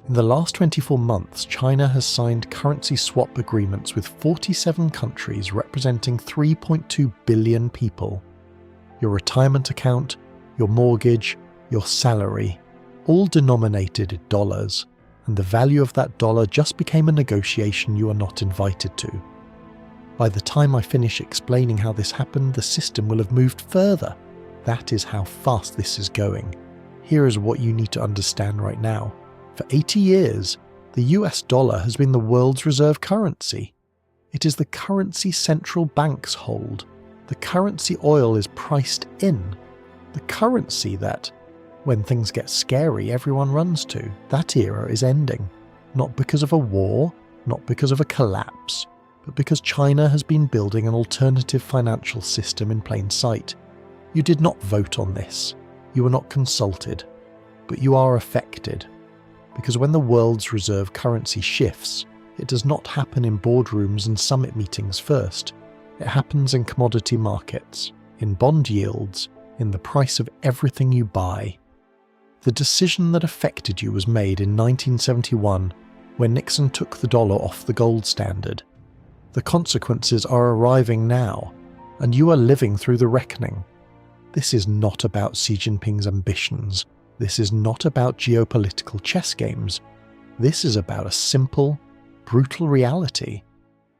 In the last 24 months, China has signed currency swap agreements with 47 countries representing 3.2 billion people. Your retirement account, your mortgage, your salary, all denominated in dollars, and the value of that dollar just became a negotiation you are not invited to. By the time I finish explaining how this happened, the system will have moved further. That is how fast this is going. Here is what you need to understand right now. For 80 years, the US dollar has been the world's reserve currency. It is the currency central banks hold. The currency oil is priced in. The currency that, when things get scary, everyone runs to. That era is ending. Not because of a war, not because of a collapse, but because China has been building an alternative financial system in plain sight. You did not vote on this. You were not consulted. But you are affected. Because when the world's reserve currency shifts, it does not happen in boardrooms and summit meetings first. It happens in commodity markets, in bond yields, in the price of everything you buy. The decision that affected you was made in 1971 when Nixon took the dollar off the gold standard. The consequences are arriving now, and you are living through the reckoning. This is not about Xi Jinping's ambitions. This is not about geopolitical chess games. This is about a simple, brutal reality.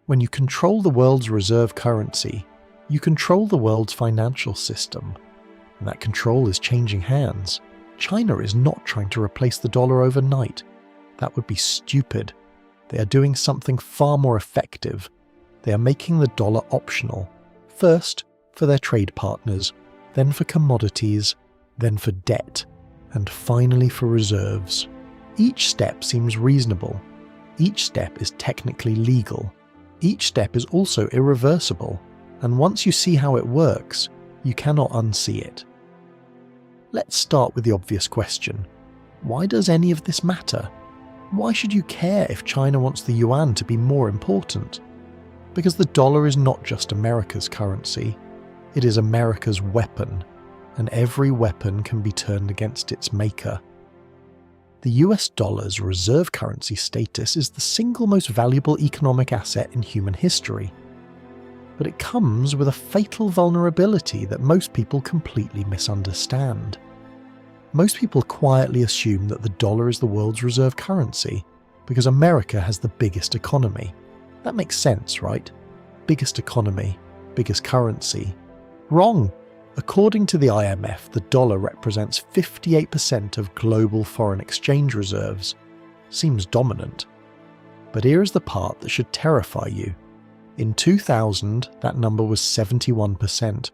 When you control the world's reserve currency, you control the world's financial system. And that control is changing hands. China is not trying to replace the dollar overnight. That would be stupid. They are doing something far more effective. They are making the dollar optional. First, for their trade partners, then for commodities, then for debt, and finally for reserves. Each step seems reasonable. Each step is technically legal. Each step is also irreversible. And once you see how it works, you cannot unsee it. Let's start with the obvious question. Why does any of this matter? Why should you care if China wants the yuan to be more important? Because the dollar is not just America's currency. It is America's weapon, and every weapon can be turned against its maker. The US dollar's reserve currency status is the single most valuable economic asset in human history. But it comes with a fatal vulnerability that most people completely misunderstand. Most people quietly assume that the dollar is the world's reserve currency because America has the biggest economy. That makes sense, right? Biggest economy, biggest currency. Wrong! According to the IMF, the dollar represents 58% of global foreign exchange reserves. Seems dominant. But here is the part that should terrify you. In 2000, that number was 71%.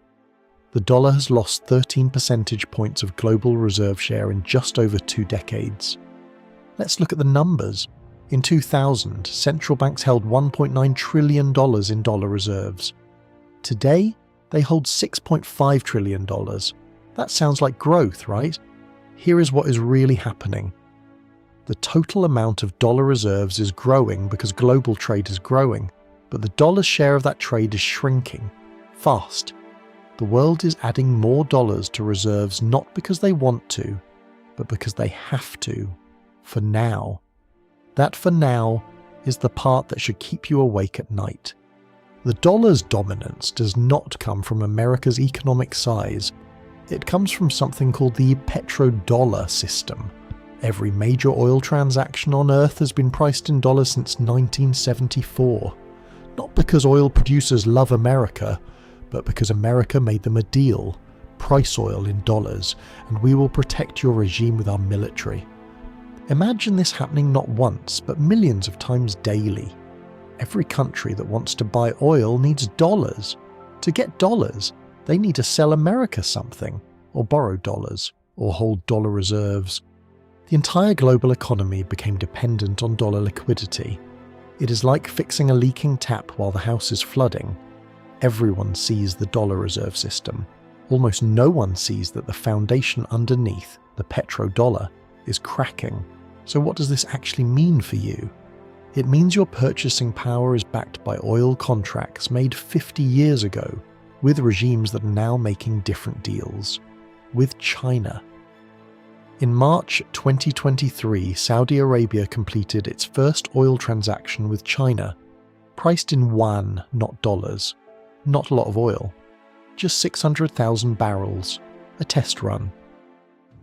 The dollar has lost 13 percentage points of global reserve share in just over 2 decades. Let's look at the numbers. In 2000, central banks held $1.9 trillion in dollar reserves. Today, they hold $6.5 trillion. That sounds like growth, right? Here is what is really happening. The total amount of dollar reserves is growing because global trade is growing, but the dollar's share of that trade is shrinking. Fast. The world is adding more dollars to reserves not because they want to, but because they have to. For now. That for now is the part that should keep you awake at night. The dollar's dominance does not come from America's economic size. It comes from something called the Petrodollar system. Every major oil transaction on Earth has been priced in dollars since 1974. Not because oil producers love America, but because America made them a deal. Price oil in dollars, and we will protect your regime with our military. Imagine this happening not once, but millions of times daily. Every country that wants to buy oil needs dollars. To get dollars, they need to sell America something, or borrow dollars, or hold dollar reserves. The entire global economy became dependent on dollar liquidity. It is like fixing a leaking tap while the house is flooding. Everyone sees the dollar reserve system. Almost no one sees that the foundation underneath, the petrodollar, is cracking. So what does this actually mean for you? It means your purchasing power is backed by oil contracts made 50 years ago, with regimes that are now making different deals. With China. In March 2023, Saudi Arabia completed its first oil transaction with China, priced in yuan, not dollars. Not a lot of oil. Just 600,000 barrels. A test run.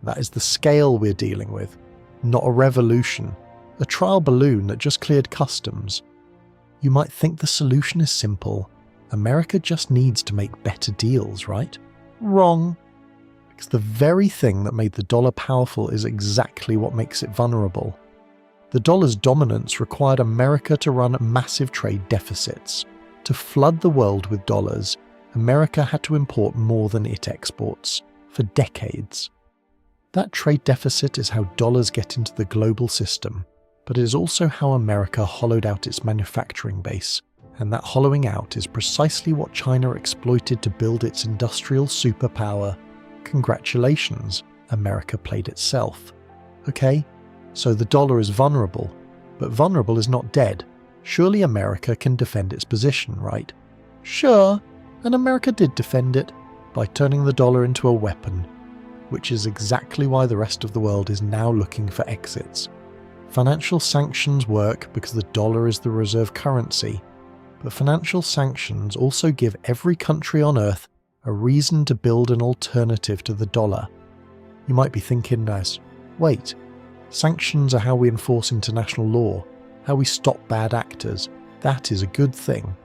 That is the scale we're dealing with. Not a revolution. A trial balloon that just cleared customs. You might think the solution is simple. America just needs to make better deals, right? Wrong. Because the very thing that made the dollar powerful is exactly what makes it vulnerable. The dollar's dominance required America to run massive trade deficits. To flood the world with dollars, America had to import more than it exports, for decades. That trade deficit is how dollars get into the global system, but it is also how America hollowed out its manufacturing base, and that hollowing out is precisely what China exploited to build its industrial superpower. Congratulations, America played itself. Okay, so the dollar is vulnerable, but vulnerable is not dead. Surely America can defend its position, right? Sure, and America did defend it by turning the dollar into a weapon, which is exactly why the rest of the world is now looking for exits. Financial sanctions work because the dollar is the reserve currency, but financial sanctions also give every country on earth a reason to build an alternative to the dollar. You might be thinking as, wait, sanctions are how we enforce international law, how we stop bad actors. That is a good thing.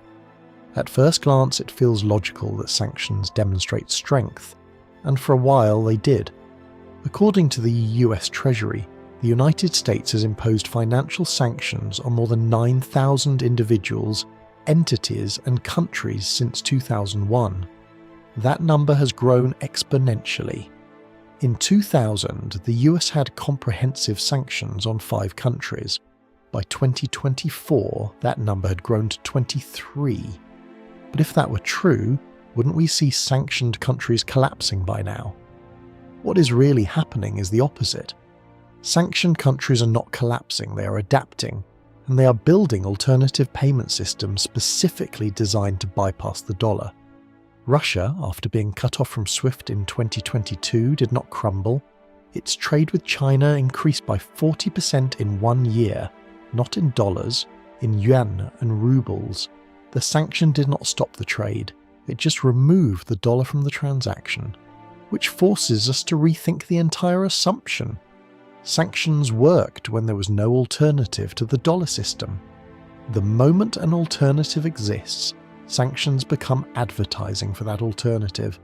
At first glance, it feels logical that sanctions demonstrate strength, and for a while they did. According to the US Treasury, the United States has imposed financial sanctions on more than 9,000 individuals, entities, and countries since 2001. That number has grown exponentially. In 2000, the US had comprehensive sanctions on 5 countries. By 2024, that number had grown to 23. But if that were true, wouldn't we see sanctioned countries collapsing by now? What is really happening is the opposite. Sanctioned countries are not collapsing, they are adapting, and they are building alternative payment systems specifically designed to bypass the dollar. Russia, after being cut off from SWIFT in 2022, did not crumble. Its trade with China increased by 40% in 1 year, not in dollars, in yuan and rubles. The sanction did not stop the trade, it just removed the dollar from the transaction, which forces us to rethink the entire assumption. Sanctions worked when there was no alternative to the dollar system. The moment an alternative exists, sanctions become advertising for that alternative.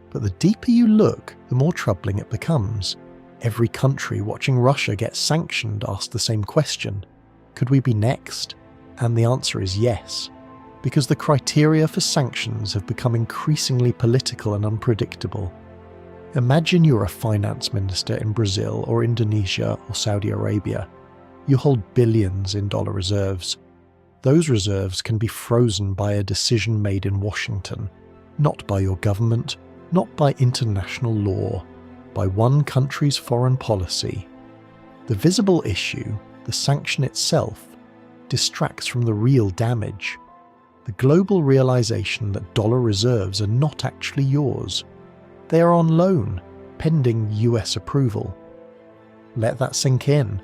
But the deeper you look, the more troubling it becomes. Every country watching Russia get sanctioned asks the same question. Could we be next? And the answer is yes, because the criteria for sanctions have become increasingly political and unpredictable. Imagine you're a finance minister in Brazil or Indonesia or Saudi Arabia. You hold billions in dollar reserves. Those reserves can be frozen by a decision made in Washington, not by your government, not by international law, by one country's foreign policy. The visible issue, the sanction itself, distracts from the real damage. The global realization that dollar reserves are not actually yours. They are on loan, pending US approval. Let that sink in.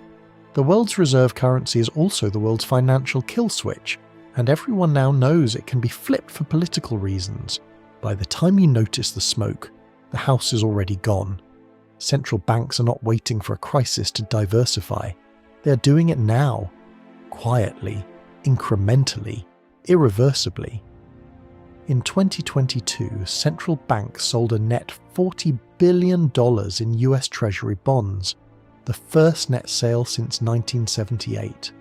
The world's reserve currency is also the world's financial kill switch, and everyone now knows it can be flipped for political reasons. By the time you notice the smoke, the house is already gone. Central banks are not waiting for a crisis to diversify. They are doing it now, quietly, incrementally, irreversibly. In 2022, central banks sold a net $40 billion in US Treasury bonds, the first net sale since 1978.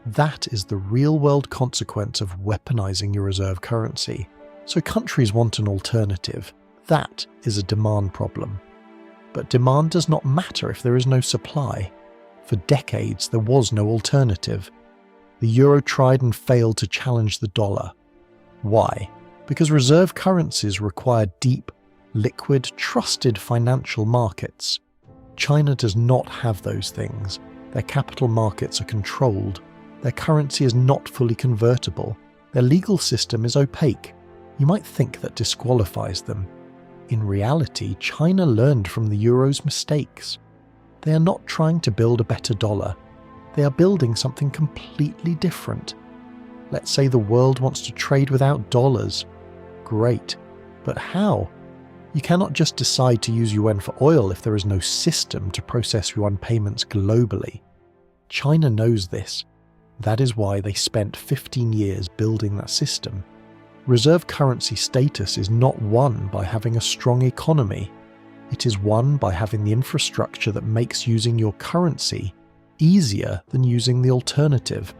That is the real-world consequence of weaponizing your reserve currency. So countries want an alternative. That is a demand problem. But demand does not matter if there is no supply. For decades, there was no alternative. The euro tried and failed to challenge the dollar. Why? Because reserve currencies require deep, liquid, trusted financial markets. China does not have those things. Their capital markets are controlled. Their currency is not fully convertible. Their legal system is opaque. You might think that disqualifies them. In reality, China learned from the euro's mistakes. They are not trying to build a better dollar. They are building something completely different. Let's say the world wants to trade without dollars. Great. But how? You cannot just decide to use yuan for oil if there is no system to process yuan payments globally. China knows this. That is why they spent 15 years building that system. Reserve currency status is not won by having a strong economy. It is won by having the infrastructure that makes using your currency easier than using the alternative.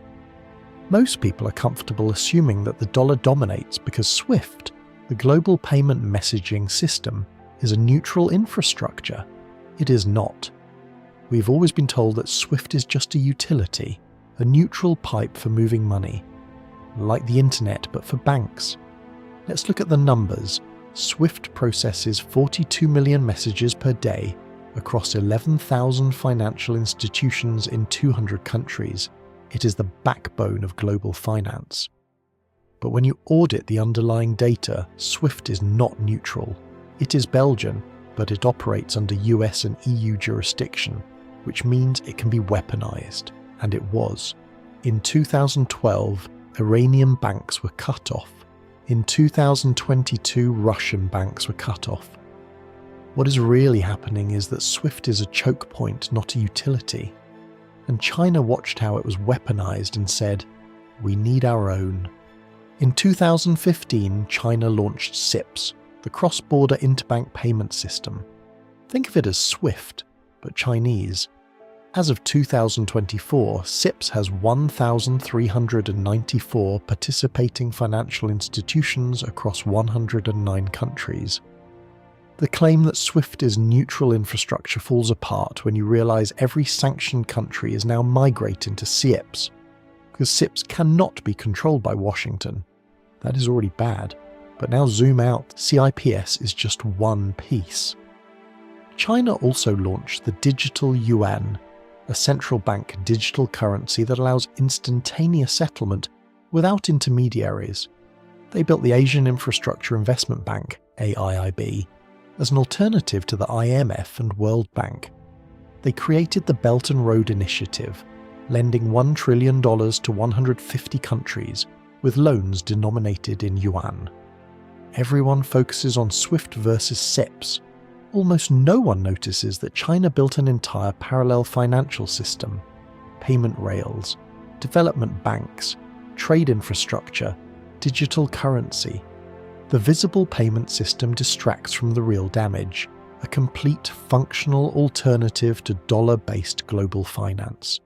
Most people are comfortable assuming that the dollar dominates because SWIFT, the global payment messaging system, is a neutral infrastructure. It is not. We've always been told that SWIFT is just a utility, a neutral pipe for moving money. Like the internet, but for banks. Let's look at the numbers. SWIFT processes 42 million messages per day across 11,000 financial institutions in 200 countries. It is the backbone of global finance. But when you audit the underlying data, SWIFT is not neutral. It is Belgian, but it operates under US and EU jurisdiction, which means it can be weaponized, and it was. In 2012, Iranian banks were cut off. In 2022, Russian banks were cut off. What is really happening is that SWIFT is a choke point, not a utility. And China watched how it was weaponized and said, "We need our own." In 2015, China launched CIPS, the cross-border interbank payment system. Think of it as SWIFT, but Chinese. As of 2024, CIPS has 1,394 participating financial institutions across 109 countries. The claim that SWIFT is neutral infrastructure falls apart when you realize every sanctioned country is now migrating to CIPS, because CIPS cannot be controlled by Washington. That is already bad, but now zoom out, CIPS is just one piece. China also launched the digital Yuan, a central bank digital currency that allows instantaneous settlement without intermediaries. They built the Asian Infrastructure Investment Bank, AIIB, as an alternative to the IMF and World Bank. They created the Belt and Road Initiative, lending $1 trillion to 150 countries, with loans denominated in yuan. Everyone focuses on SWIFT versus CIPS. Almost no one notices that China built an entire parallel financial system, payment rails, development banks, trade infrastructure, digital currency. The visible payment system distracts from the real damage, a complete functional alternative to dollar-based global finance.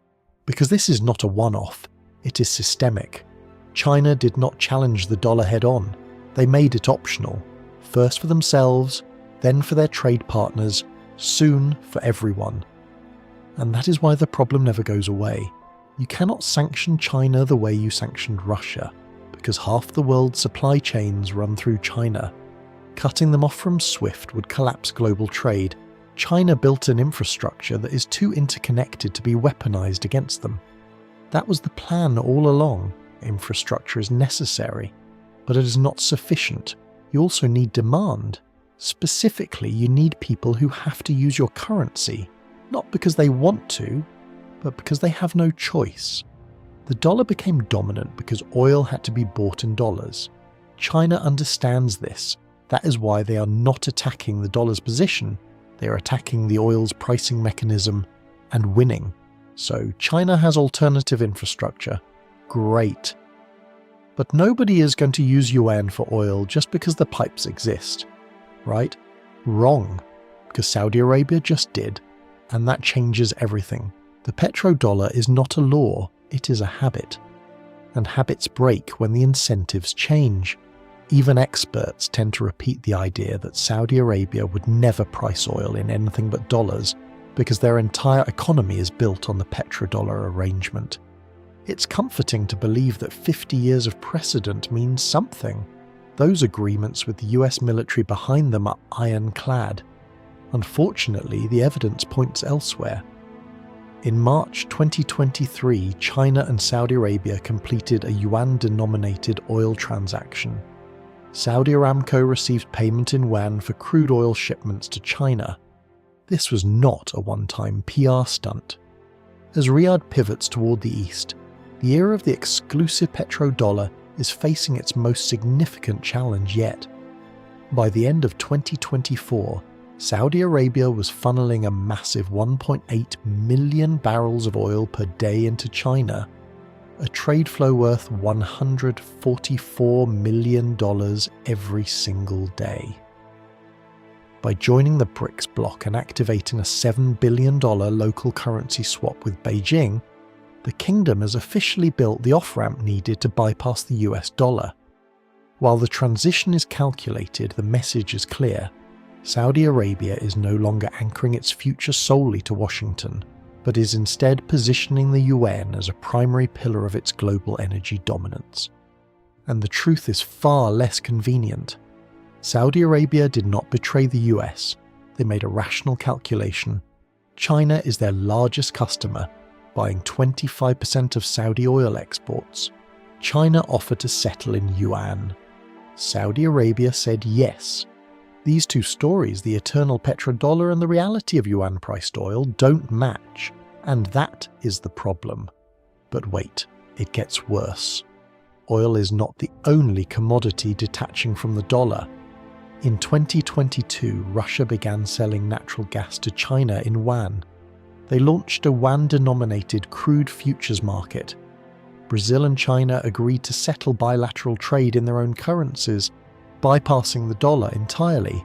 Because this is not a one-off, it is systemic. China did not challenge the dollar head-on. They made it optional, first for themselves, then for their trade partners, soon for everyone. And that is why the problem never goes away. You cannot sanction China the way you sanctioned Russia, because half the world's supply chains run through China. Cutting them off from SWIFT would collapse global trade. China built an infrastructure that is too interconnected to be weaponized against them. That was the plan all along. Infrastructure is necessary, but it is not sufficient. You also need demand. Specifically, you need people who have to use your currency, not because they want to, but because they have no choice. The dollar became dominant because oil had to be bought in dollars. China understands this. That is why they are not attacking the dollar's position. They are attacking the oil's pricing mechanism and winning. So China has alternative infrastructure. Great. But nobody is going to use yuan for oil just because the pipes exist. Right? Wrong. Because Saudi Arabia just did. And that changes everything. The petrodollar is not a law, it is a habit. And habits break when the incentives change. Even experts tend to repeat the idea that Saudi Arabia would never price oil in anything but dollars because their entire economy is built on the petrodollar arrangement. It's comforting to believe that 50 years of precedent means something. Those agreements with the US military behind them are ironclad. Unfortunately, the evidence points elsewhere. In March 2023, China and Saudi Arabia completed a yuan-denominated oil transaction. Saudi Aramco received payment in yuan for crude oil shipments to China. This was not a one-time PR stunt. As Riyadh pivots toward the east, the era of the exclusive petrodollar is facing its most significant challenge yet. By the end of 2024, Saudi Arabia was funneling a massive 1.8 million barrels of oil per day into China, a trade flow worth $144 million every single day. By joining the BRICS bloc and activating a $7 billion local currency swap with Beijing, the kingdom has officially built the off-ramp needed to bypass the US dollar. While the transition is calculated, the message is clear. Saudi Arabia is no longer anchoring its future solely to Washington, but is instead positioning the Yuan as a primary pillar of its global energy dominance. And the truth is far less convenient. Saudi Arabia did not betray the US. They made a rational calculation. China is their largest customer, buying 25% of Saudi oil exports. China offered to settle in Yuan. Saudi Arabia said yes. These two stories, the eternal petrodollar and the reality of yuan-priced oil, don't match, and that is the problem. But wait, it gets worse. Oil is not the only commodity detaching from the dollar. In 2022, Russia began selling natural gas to China in Yuan. They launched a Yuan-denominated crude futures market. Brazil and China agreed to settle bilateral trade in their own currencies, bypassing the dollar entirely.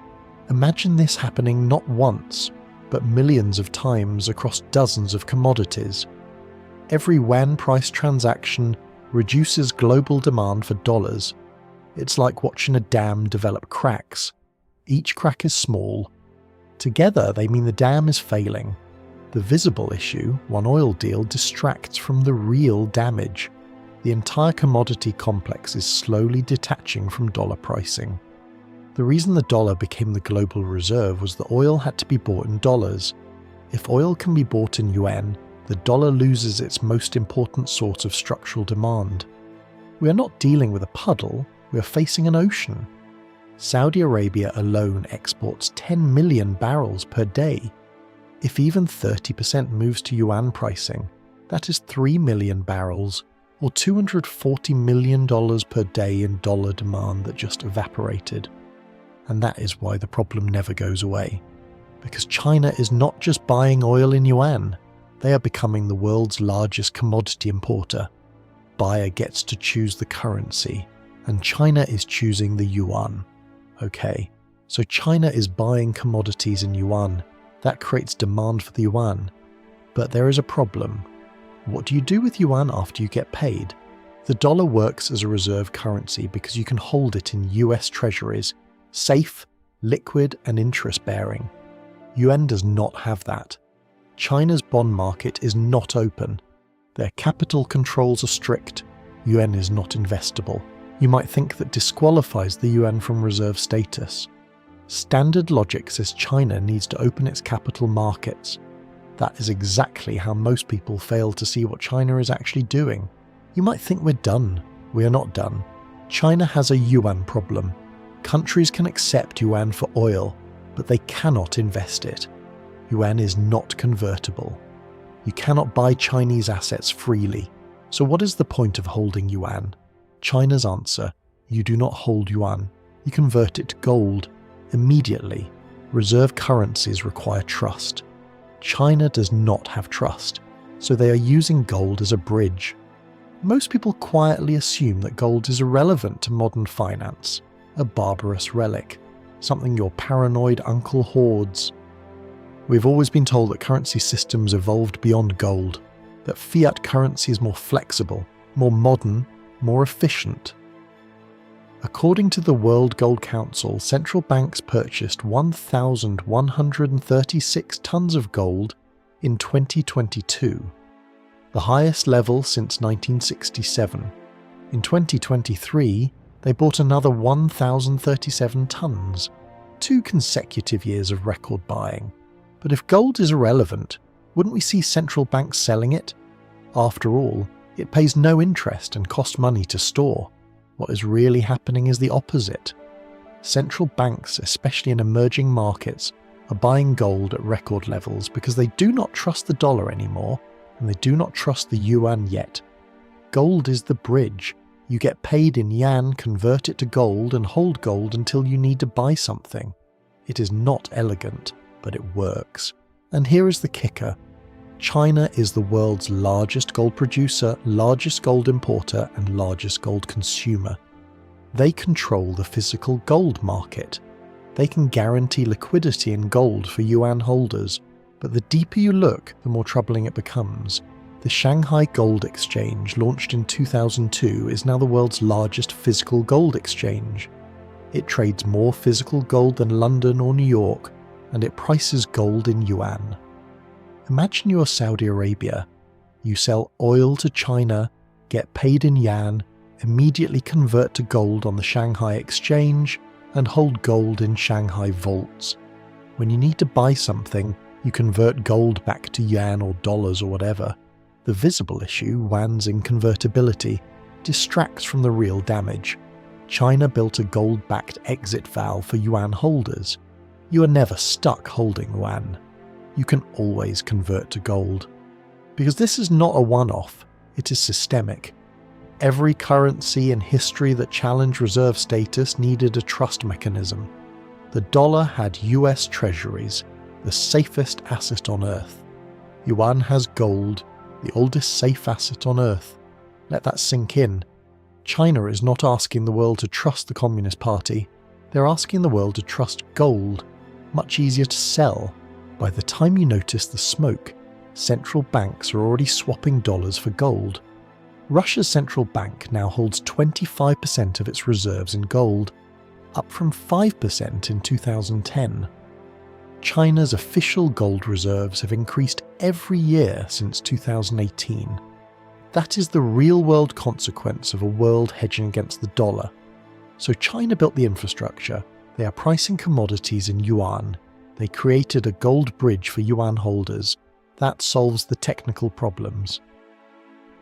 Imagine this happening not once, but millions of times across dozens of commodities. Every Yuan price transaction reduces global demand for dollars. It's like watching a dam develop cracks. Each crack is small. Together they mean the dam is failing. The visible issue, one oil deal, distracts from the real damage. The entire commodity complex is slowly detaching from dollar pricing. The reason the dollar became the global reserve was that oil had to be bought in dollars. If oil can be bought in yuan, the dollar loses its most important source of structural demand. We are not dealing with a puddle, we are facing an ocean. Saudi Arabia alone exports 10 million barrels per day. If even 30% moves to yuan pricing, that is 3 million barrels, or $240 million per day in dollar demand that just evaporated. And that is why the problem never goes away. Because China is not just buying oil in yuan, they are becoming the world's largest commodity importer. Buyer gets to choose the currency, and China is choosing the yuan. Okay, so China is buying commodities in yuan. That creates demand for the yuan. But there is a problem. What do you do with yuan after you get paid? The dollar works as a reserve currency because you can hold it in US Treasuries, safe, liquid, and interest-bearing. Yuan does not have that. China's bond market is not open. Their capital controls are strict. Yuan is not investable. You might think that disqualifies the yuan from reserve status. Standard logic says China needs to open its capital markets. That is exactly how most people fail to see what China is actually doing. You might think we're done. We are not done. China has a yuan problem. Countries can accept yuan for oil, but they cannot invest it. Yuan is not convertible. You cannot buy Chinese assets freely. So what is the point of holding yuan? China's answer: you do not hold yuan. You convert it to gold. Immediately. Reserve currencies require trust. China does not have trust, so they are using gold as a bridge. Most people quietly assume that gold is irrelevant to modern finance, a barbarous relic, something your paranoid uncle hoards. We've always been told that currency systems evolved beyond gold, that fiat currency is more flexible, more modern, more efficient. According to the World Gold Council, central banks purchased 1,136 tons of gold in 2022, the highest level since 1967. In 2023, they bought another 1,037 tons, 2 consecutive years of record buying. But if gold is irrelevant, wouldn't we see central banks selling it? After all, it pays no interest and costs money to store. What is really happening is the opposite. Central banks, especially in emerging markets, are buying gold at record levels because they do not trust the dollar anymore, and they do not trust the yuan yet. Gold is the bridge. You get paid in yuan, convert it to gold, and hold gold until you need to buy something. It is not elegant, but it works. And here is the kicker. China is the world's largest gold producer, largest gold importer, and largest gold consumer. They control the physical gold market. They can guarantee liquidity in gold for yuan holders, but the deeper you look, the more troubling it becomes. The Shanghai Gold Exchange, launched in 2002, is now the world's largest physical gold exchange. It trades more physical gold than London or New York, and it prices gold in yuan. Imagine you're Saudi Arabia. You sell oil to China, get paid in yuan, immediately convert to gold on the Shanghai Exchange, and hold gold in Shanghai vaults. When you need to buy something, you convert gold back to yuan or dollars or whatever. The visible issue, yuan's inconvertibility, distracts from the real damage. China built a gold-backed exit valve for yuan holders. You are never stuck holding yuan. You can always convert to gold. Because this is not a one-off, it is systemic. Every currency in history that challenged reserve status needed a trust mechanism. The dollar had US Treasuries, the safest asset on earth. Yuan has gold, the oldest safe asset on earth. Let that sink in. China is not asking the world to trust the Communist Party. They're asking the world to trust gold, much easier to sell. By the time you notice the smoke, central banks are already swapping dollars for gold. Russia's central bank now holds 25% of its reserves in gold, up from 5% in 2010. China's official gold reserves have increased every year since 2018. That is the real-world consequence of a world hedging against the dollar. So China built the infrastructure. They are pricing commodities in yuan. They created a gold bridge for yuan holders. That solves the technical problems.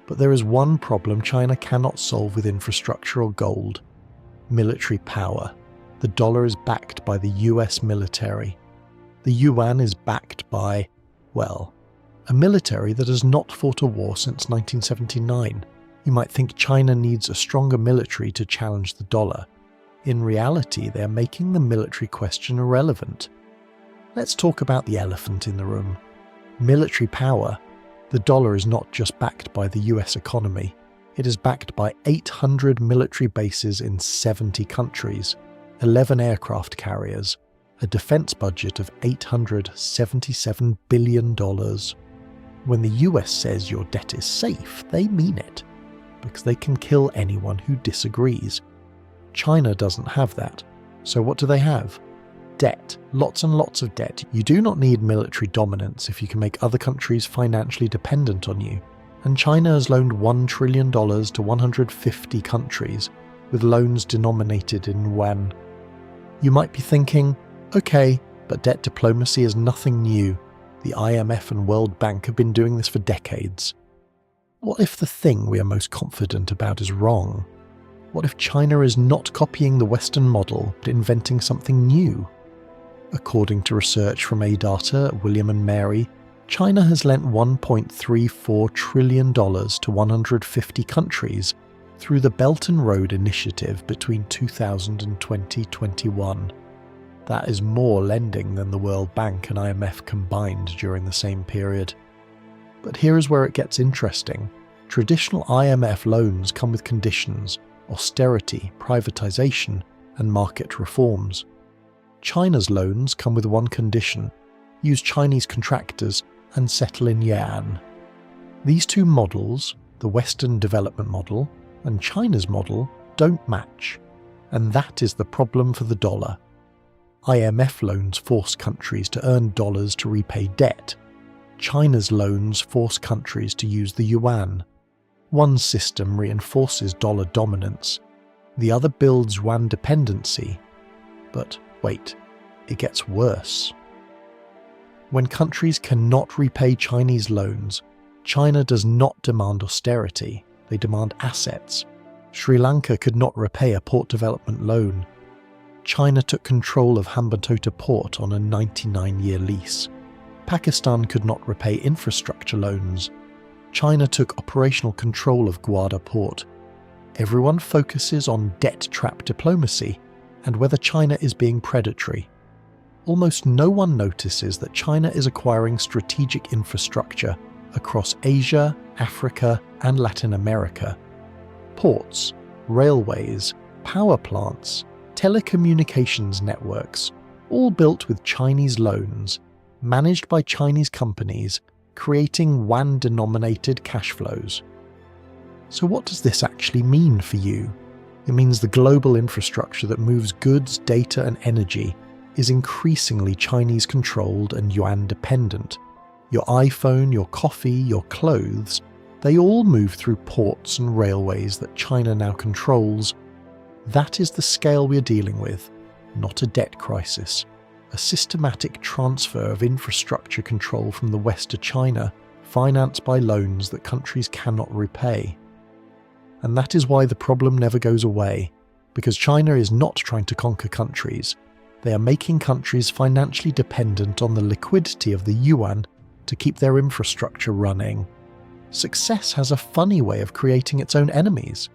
But there is one problem China cannot solve with infrastructure or gold: military power. The dollar is backed by the US military. The yuan is backed by, well, a military that has not fought a war since 1979. You might think China needs a stronger military to challenge the dollar. In reality, they are making the military question irrelevant. Let's talk about the elephant in the room. Military power. The dollar is not just backed by the US economy. It is backed by 800 military bases in 70 countries, 11 aircraft carriers, a defense budget of $877 billion. When the US says your debt is safe, they mean it, because they can kill anyone who disagrees. China doesn't have that. So what do they have? Debt. Lots and lots of debt. You do not need military dominance if you can make other countries financially dependent on you. And China has loaned $1 trillion to 150 countries, with loans denominated in yuan. You might be thinking, okay, but debt diplomacy is nothing new. The IMF and World Bank have been doing this for decades. What if the thing we are most confident about is wrong? What if China is not copying the Western model, but inventing something new? According to research from ADATA, William and Mary, China has lent $1.34 trillion to 150 countries through the Belt and Road Initiative between 2000 and 2021. That is more lending than the World Bank and IMF combined during the same period. But here is where it gets interesting. Traditional IMF loans come with conditions: austerity, privatization, and market reforms. China's loans come with one condition: use Chinese contractors and settle in yuan. These two models, the Western development model and China's model, don't match. And that is the problem for the dollar. IMF loans force countries to earn dollars to repay debt. China's loans force countries to use the yuan. One system reinforces dollar dominance. The other builds yuan dependency. But wait, it gets worse. When countries cannot repay Chinese loans, China does not demand austerity, they demand assets. Sri Lanka could not repay a port development loan. China took control of Hambantota port on a 99-year lease. Pakistan could not repay infrastructure loans. China took operational control of Gwadar port. Everyone focuses on debt trap diplomacy and whether China is being predatory. Almost no one notices that China is acquiring strategic infrastructure across Asia, Africa, and Latin America. Ports, railways, power plants, telecommunications networks, all built with Chinese loans, managed by Chinese companies, creating Yuan-denominated cash flows. So what does this actually mean for you? It means the global infrastructure that moves goods, data, and energy is increasingly Chinese-controlled and Yuan-dependent. Your iPhone, your coffee, your clothes, they all move through ports and railways that China now controls. That is the scale we are dealing with, not a debt crisis. A systematic transfer of infrastructure control from the West to China, financed by loans that countries cannot repay. And that is why the problem never goes away, because China is not trying to conquer countries. They are making countries financially dependent on the liquidity of the yuan to keep their infrastructure running. Success has a funny way of creating its own enemies.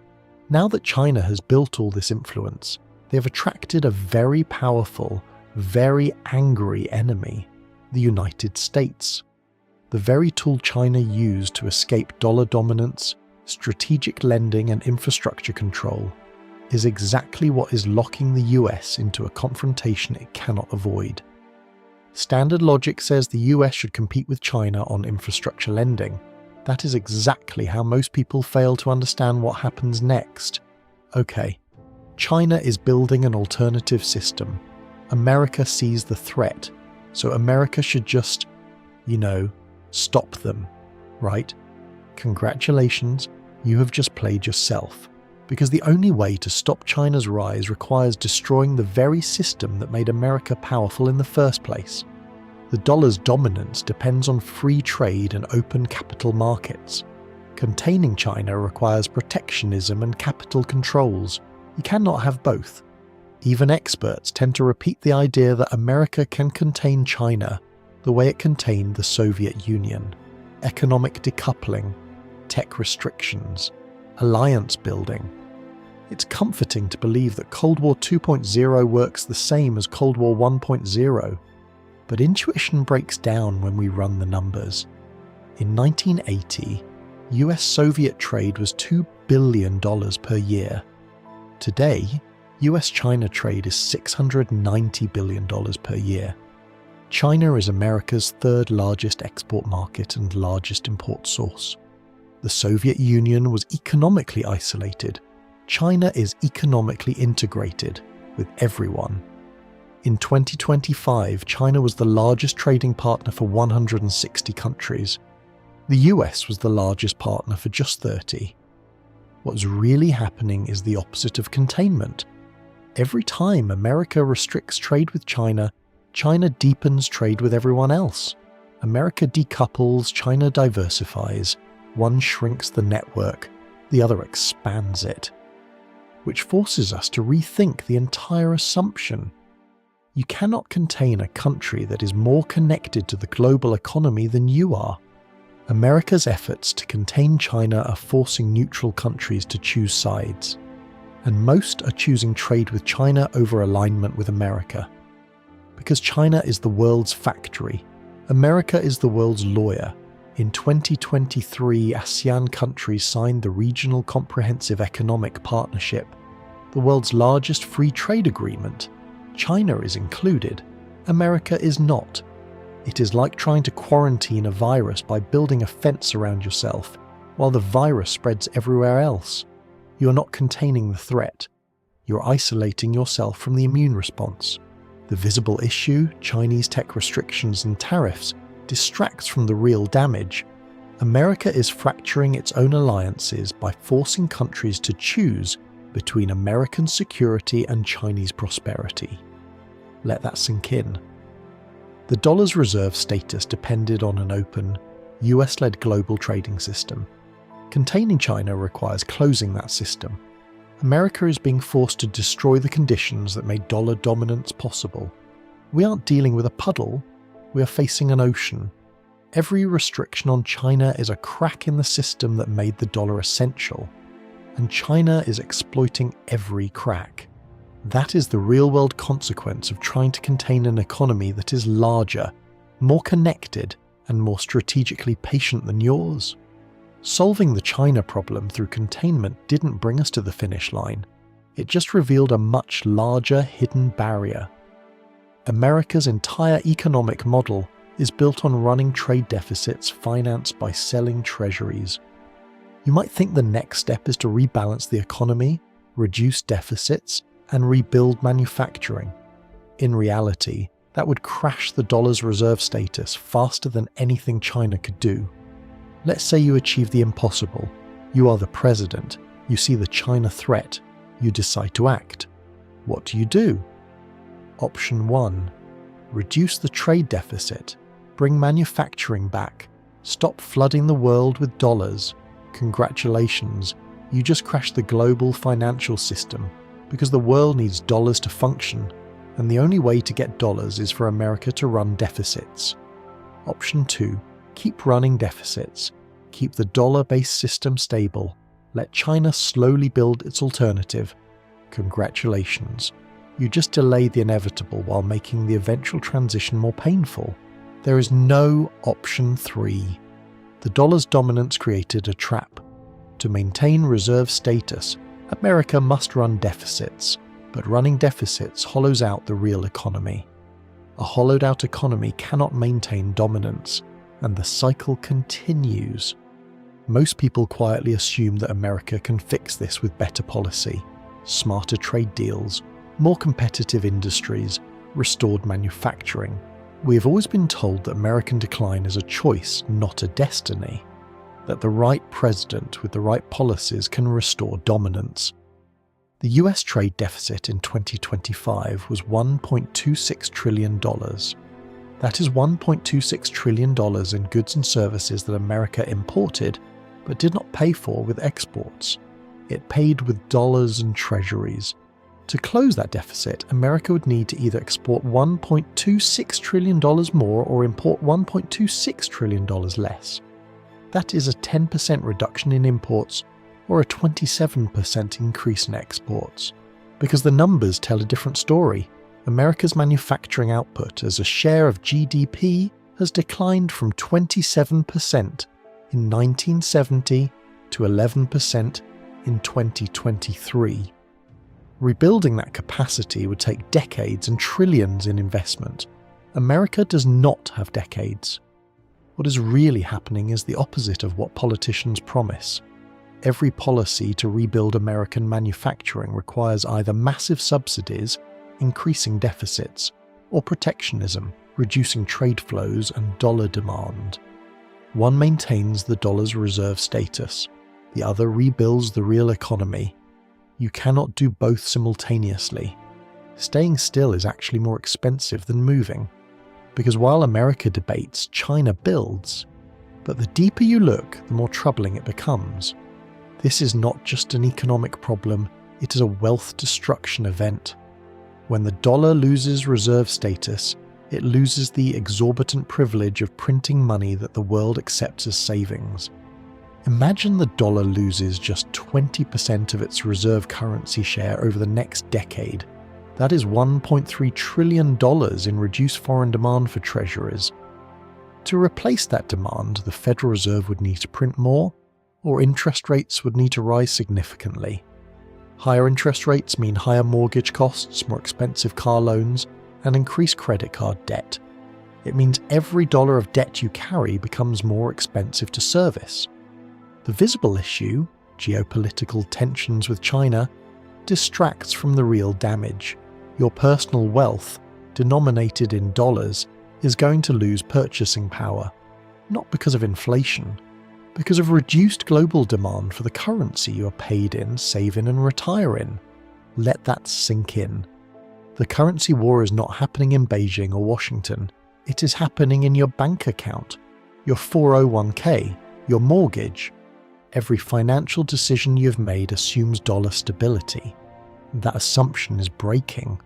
Now that China has built all this influence, they have attracted a very powerful, very angry enemy, the United States. The very tool China used to escape dollar dominance, strategic lending and infrastructure control is exactly what is locking the US into a confrontation it cannot avoid. Standard logic says the US should compete with China on infrastructure lending. That is exactly how most people fail to understand what happens next. Okay, China is building an alternative system. America sees the threat, so America should just, stop them, right? Congratulations, you have just played yourself. Because the only way to stop China's rise requires destroying the very system that made America powerful in the first place. The dollar's dominance depends on free trade and open capital markets. Containing China requires protectionism and capital controls. You cannot have both. Even experts tend to repeat the idea that America can contain China the way it contained the Soviet Union. Economic decoupling, tech restrictions, alliance building. It's comforting to believe that Cold War 2.0 works the same as Cold War 1.0, but intuition breaks down when we run the numbers. In 1980, US-Soviet trade was $2 billion per year. Today, US-China trade is $690 billion per year. China is America's third largest export market and largest import source. The Soviet Union was economically isolated. China is economically integrated with everyone. In 2025, China was the largest trading partner for 160 countries. The US was the largest partner for just 30. What's really happening is the opposite of containment. Every time America restricts trade with China, China deepens trade with everyone else. America decouples, China diversifies. One shrinks the network, the other expands it. Which forces us to rethink the entire assumption. You cannot contain a country that is more connected to the global economy than you are. America's efforts to contain China are forcing neutral countries to choose sides. And most are choosing trade with China over alignment with America. Because China is the world's factory, America is the world's lawyer. In 2023, ASEAN countries signed the Regional Comprehensive Economic Partnership, the world's largest free trade agreement. China is included. America is not. It is like trying to quarantine a virus by building a fence around yourself, while the virus spreads everywhere else. You are not containing the threat. You're isolating yourself from the immune response. The visible issue, Chinese tech restrictions and tariffs, distracts from the real damage. America is fracturing its own alliances by forcing countries to choose between American security and Chinese prosperity. Let that sink in. The dollar's reserve status depended on an open, US-led global trading system. Containing China requires closing that system. America is being forced to destroy the conditions that made dollar dominance possible. We aren't dealing with a puddle, we are facing an ocean. Every restriction on China is a crack in the system that made the dollar essential, and China is exploiting every crack. That is the real-world consequence of trying to contain an economy that is larger, more connected, and more strategically patient than yours. Solving the China problem through containment didn't bring us to the finish line. It just revealed a much larger hidden barrier. America's entire economic model is built on running trade deficits financed by selling treasuries. You might think the next step is to rebalance the economy, reduce deficits, and rebuild manufacturing. In reality, that would crash the dollar's reserve status faster than anything China could do. Let's say you achieve the impossible. You are the president, you see the China threat, you decide to act. What do? Option 1. Reduce the trade deficit, bring manufacturing back, stop flooding the world with dollars. Congratulations, you just crashed the global financial system because the world needs dollars to function, and the only way to get dollars is for America to run deficits. Option 2. Keep running deficits. Keep the dollar-based system stable. Let China slowly build its alternative. Congratulations. You just delayed the inevitable while making the eventual transition more painful. There is no option 3. The dollar's dominance created a trap. To maintain reserve status, America must run deficits, but running deficits hollows out the real economy. A hollowed-out economy cannot maintain dominance, and the cycle continues. Most people quietly assume that America can fix this with better policy, smarter trade deals, more competitive industries, restored manufacturing. We have always been told that American decline is a choice, not a destiny. That the right president with the right policies can restore dominance. The US trade deficit in 2025 was $1.26 trillion. That is $1.26 trillion in goods and services that America imported, but did not pay for with exports. It paid with dollars and treasuries. To close that deficit, America would need to either export $1.26 trillion more or import $1.26 trillion less. That is a 10% reduction in imports or a 27% increase in exports. Because the numbers tell a different story. America's manufacturing output as a share of GDP has declined from 27% in 1970 to 11% in 2023. Rebuilding that capacity would take decades and trillions in investment. America does not have decades. What is really happening is the opposite of what politicians promise. Every policy to rebuild American manufacturing requires either massive subsidies, increasing deficits, or protectionism, reducing trade flows and dollar demand. One maintains the dollar's reserve status, the other rebuilds the real economy. You cannot do both simultaneously. Staying still is actually more expensive than moving. Because while America debates, China builds. But the deeper you look, the more troubling it becomes. This is not just an economic problem, it is a wealth destruction event. When the dollar loses reserve status, it loses the exorbitant privilege of printing money that the world accepts as savings. Imagine the dollar loses just 20% of its reserve currency share over the next decade. That is $1.3 trillion in reduced foreign demand for treasuries. To replace that demand, the Federal Reserve would need to print more, or interest rates would need to rise significantly. Higher interest rates mean higher mortgage costs, more expensive car loans, and increased credit card debt. It means every dollar of debt you carry becomes more expensive to service. The visible issue, geopolitical tensions with China, distracts from the real damage. Your personal wealth, denominated in dollars, is going to lose purchasing power, not because of inflation, because of reduced global demand for the currency you are paid in, save in, and retire in. Let that sink in. The currency war is not happening in Beijing or Washington. It is happening in your bank account, your 401k, your mortgage. Every financial decision you've made assumes dollar stability. That assumption is breaking.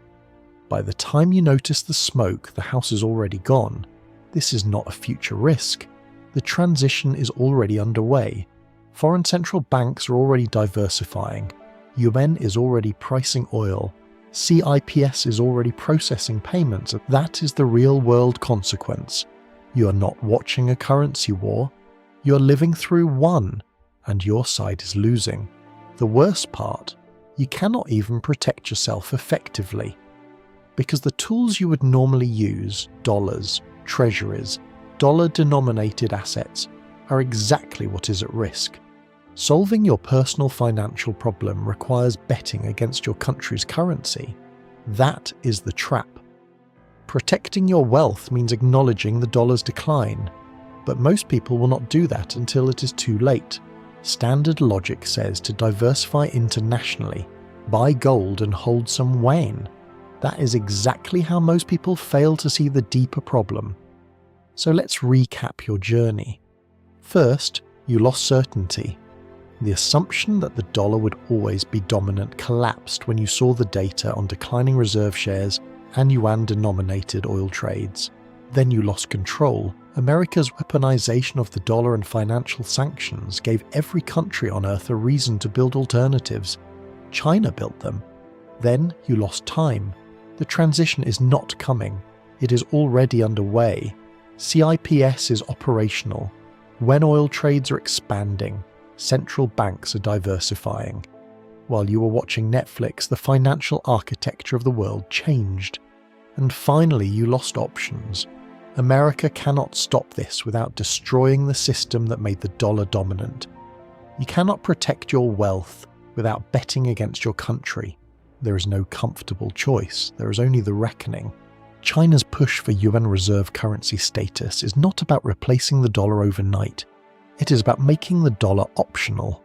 By the time you notice the smoke, the house is already gone. This is not a future risk. The transition is already underway. Foreign central banks are already diversifying. Yuan is already pricing oil. CIPS is already processing payments. That is the real-world consequence. You are not watching a currency war. You are living through one, and your side is losing. The worst part, you cannot even protect yourself effectively. Because the tools you would normally use, dollars, treasuries, dollar-denominated assets, are exactly what is at risk. Solving your personal financial problem requires betting against your country's currency. That is the trap. Protecting your wealth means acknowledging the dollar's decline, but most people will not do that until it is too late. Standard logic says to diversify internationally, buy gold and hold some yuan. That is exactly how most people fail to see the deeper problem. So let's recap your journey. First, you lost certainty. The assumption that the dollar would always be dominant collapsed when you saw the data on declining reserve shares and yuan-denominated oil trades. Then you lost control. America's weaponization of the dollar and financial sanctions gave every country on Earth a reason to build alternatives. China built them. Then you lost time. The transition is not coming. It is already underway. CIPS is operational. When oil trades are expanding, central banks are diversifying. While you were watching Netflix, the financial architecture of the world changed. And finally, you lost options. America cannot stop this without destroying the system that made the dollar dominant. You cannot protect your wealth without betting against your country. There is no comfortable choice. There is only the reckoning. China's push for yuan reserve currency status is not about replacing the dollar overnight. It is about making the dollar optional.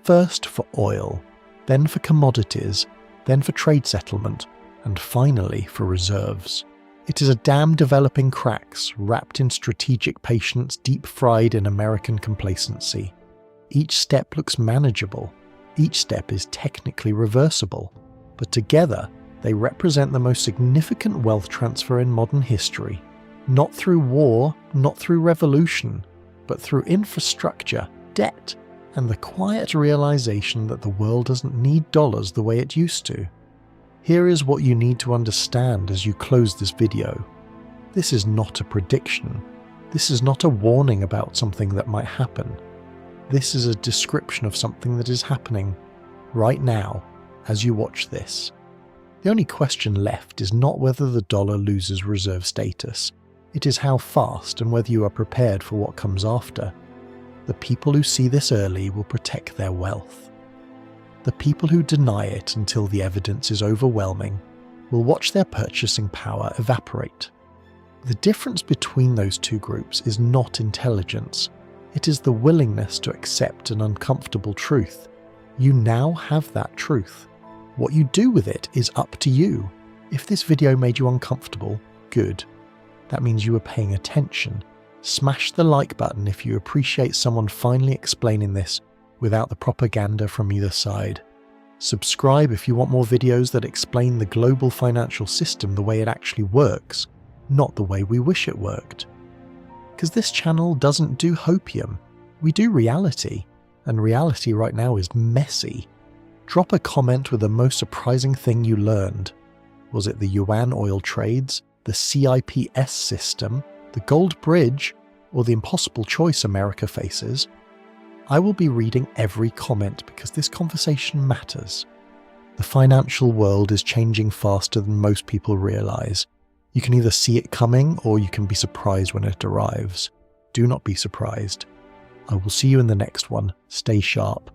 First for oil, then for commodities, then for trade settlement, and finally for reserves. It is a dam developing cracks, wrapped in strategic patience, deep fried in American complacency. Each step looks manageable. Each step is technically reversible. But together, they represent the most significant wealth transfer in modern history. Not through war, not through revolution, but through infrastructure, debt, and the quiet realization that the world doesn't need dollars the way it used to. Here is what you need to understand as you close this video. This is not a prediction. This is not a warning about something that might happen. This is a description of something that is happening right now as you watch this. The only question left is not whether the dollar loses reserve status. It is how fast and whether you are prepared for what comes after. The people who see this early will protect their wealth. The people who deny it until the evidence is overwhelming will watch their purchasing power evaporate. The difference between those two groups is not intelligence. It is the willingness to accept an uncomfortable truth. You now have that truth. What you do with it is up to you. If this video made you uncomfortable, good. That means you are paying attention. Smash the like button if you appreciate someone finally explaining this without the propaganda from either side. Subscribe if you want more videos that explain the global financial system the way it actually works, not the way we wish it worked. Because this channel doesn't do hopium. We do reality, and reality right now is messy. Drop a comment with the most surprising thing you learned. Was it the yuan oil trades, the CIPS system, the gold bridge, or the impossible choice America faces? I will be reading every comment because this conversation matters. The financial world is changing faster than most people realize. You can either see it coming or you can be surprised when it arrives. Do not be surprised. I will see you in the next one. Stay sharp.